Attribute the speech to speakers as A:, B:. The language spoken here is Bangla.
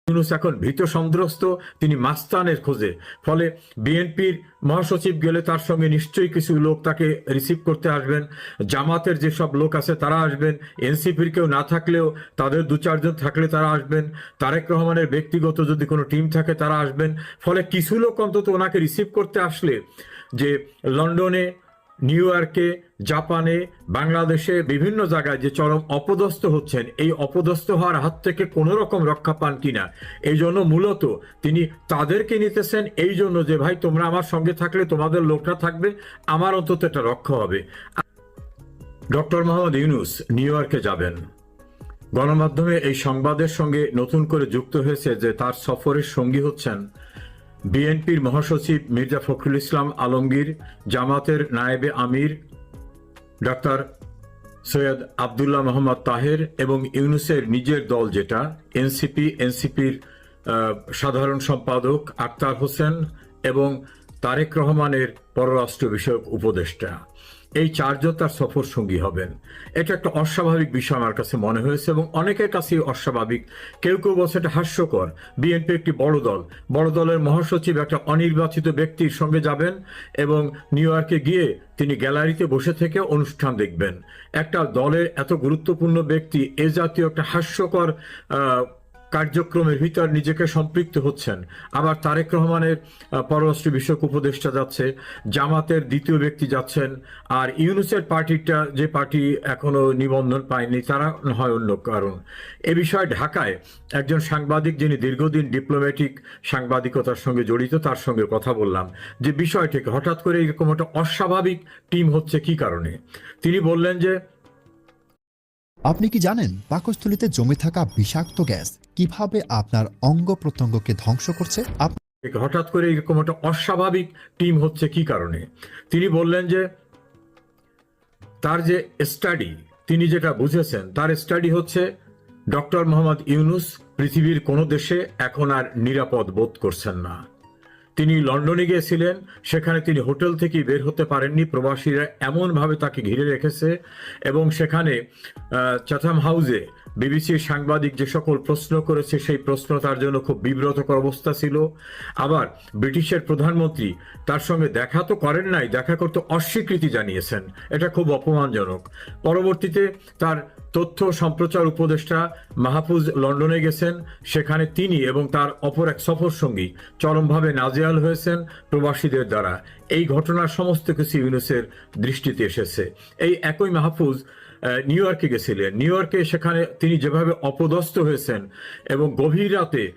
A: ইউনূস এখন ভীত সন্ত্রস্ত, তিনি মাস্তানের খোঁজে। ফলে বিএনপির মহাসচিব গেলে তার সঙ্গে নিশ্চয়ই কিছু লোক তাকে রিসিভ করতে আসবেন, জামাতের যেসব লোক আছে তারা আসবেন, এনসিপির কেউ না থাকলেও তাদের দু চারজন থাকলে তারা আসবেন, তারেক রহমানের ব্যক্তিগত যদি কোনো টিম থাকে তারা আসবেন। ফলে কিছু লোক অন্তত ওনাকে রিসিভ করতে আসলে যে লন্ডনে, নিউ ইয়র্কে, জাপানে, বাংলাদেশে বিভিন্ন জায়গায় যে চরম অপদস্থ হচ্ছেন, এই অপদস্থ হওয়ার হাত থেকে কোনো রকম রক্ষা পান কিনা, এই জন্য মূলত তিনি তাদেরকে নিতেছেন, এই জন্য যে ভাই তোমরা আমার সঙ্গে থাকলে তোমাদের লোকটা থাকবে, আমার অন্তত এটা রক্ষা হবে। ডক্টর মোহাম্মদ ইউনূস নিউ ইয়র্কে যাবেন। গণমাধ্যমে এই সংবাদের সঙ্গে নতুন করে যুক্ত হয়েছে যে তার সফরের সঙ্গী হচ্ছেন বিএনপির মহাসচিব মির্জা ফখরুল ইসলাম আলমগীর, জামাতের নায়েবে আমির ডাক্তার সৈয়দ আবদুল্লাহ মোহাম্মদ তাহের এবং ইউনূসের নিজের দল যেটা এনসিপির সাধারণ সম্পাদক আক্তার হোসেন এবং তারেক রহমানের পররাষ্ট্র বিষয়ক উপদেষ্টা। এই চারজন তার সফর সঙ্গী হবেন। এটা একটা অস্বাভাবিক বিষয় আমার কাছে মনে হয়েছে এবং অনেকের কাছেই অস্বাভাবিক। কেউ কেউ বলছে এটা হাস্যকর। বিএনপি একটি বড় দল, বড় দলের মহাসচিব একটা অনির্বাচিত ব্যক্তির সঙ্গে যাবেন এবং নিউ ইয়র্কে গিয়ে তিনি গ্যালারিতে বসে থেকে অনুষ্ঠান দেখবেন। একটা দলের এত গুরুত্বপূর্ণ ব্যক্তি এ জাতীয় একটা হাস্যকর কার্যক্রমের ভিতর নিজেকে সম্পৃক্ত হচ্ছেন। আবার তারেক রহমানের পররাষ্ট্র বিষয়ক উপদেষ্টা যাচ্ছে, জামাতের দ্বিতীয় ব্যক্তি যাচ্ছেন, আর ইউনূসের পার্টিটা যে পার্টি এখনো নিবন্ধন পায়নি তারা হয় অন্য কারণ। এ বিষয়ে ঢাকায় একজন সাংবাদিক যিনি দীর্ঘদিন ডিপ্লোম্যাটিক সাংবাদিকতার সঙ্গে জড়িত, তার সঙ্গে কথা বললাম যে বিষয়টিকে হঠাৎ করে এরকম একটা অস্বাভাবিক টিম হচ্ছে কি কারণে। তিনি বললেন যে
B: আপনি কি জানেন পাকস্থলীতে জমে থাকা বিষাক্ত গ্যাস কিভাবে আপনার অঙ্গ প্রত্যঙ্গকে ধ্বংস করছে?
A: হঠাৎ করে এরকম একটা অস্বাভাবিক টিম হচ্ছে কি কারণে। তিনি বললেন যে তার যে স্টাডি, তিনি যেটা বুঝেছেন, তার স্টাডি হচ্ছে ডক্টর মোহাম্মদ ইউনূস পৃথিবীর কোনো দেশে এখন আর নিরাপদ বোধ করছেন না। তিনি লন্ডনে গিয়েছিলেন, সেখানে তিনি হোটেল থেকে বের হতে পারেননি, প্রবাসীরা এমনভাবে তাকে ঘিরে রেখেছে এবং সেখানে চাথাম হাউসে বিবিসির সাংবাদিক যে সকল প্রশ্ন করেছে সেই প্রশ্ন তার জন্য খুব বিব্রতকর অবস্থা ছিল। আবার ব্রিটিশের প্রধানমন্ত্রী তার সঙ্গে দেখা তো করেন নাই, দেখা করতে অস্বীকৃতি জানিয়েছেন, এটা খুব অপমানজনক। পরবর্তীতে তার তথ্য সম্প্রচার উপদেষ্টা মাহফুজ লন্ডনে গেছেন, সেখানে তিনি এবং তার অপর এক সফর সঙ্গী চরমভাবে নাজেহাল হয়েছেন প্রবাসীদের দ্বারা। এই ঘটনার সমস্ত কিছু ইউনূসের দৃষ্টিতে এসেছে। এই একই মাহফুজ নিউ ইয়র্কে গেছিলেন। নিউ ইয়র্কে সেখানে তিনি যেভাবে অপদস্থ হয়েছেন এবং গভীর রাতে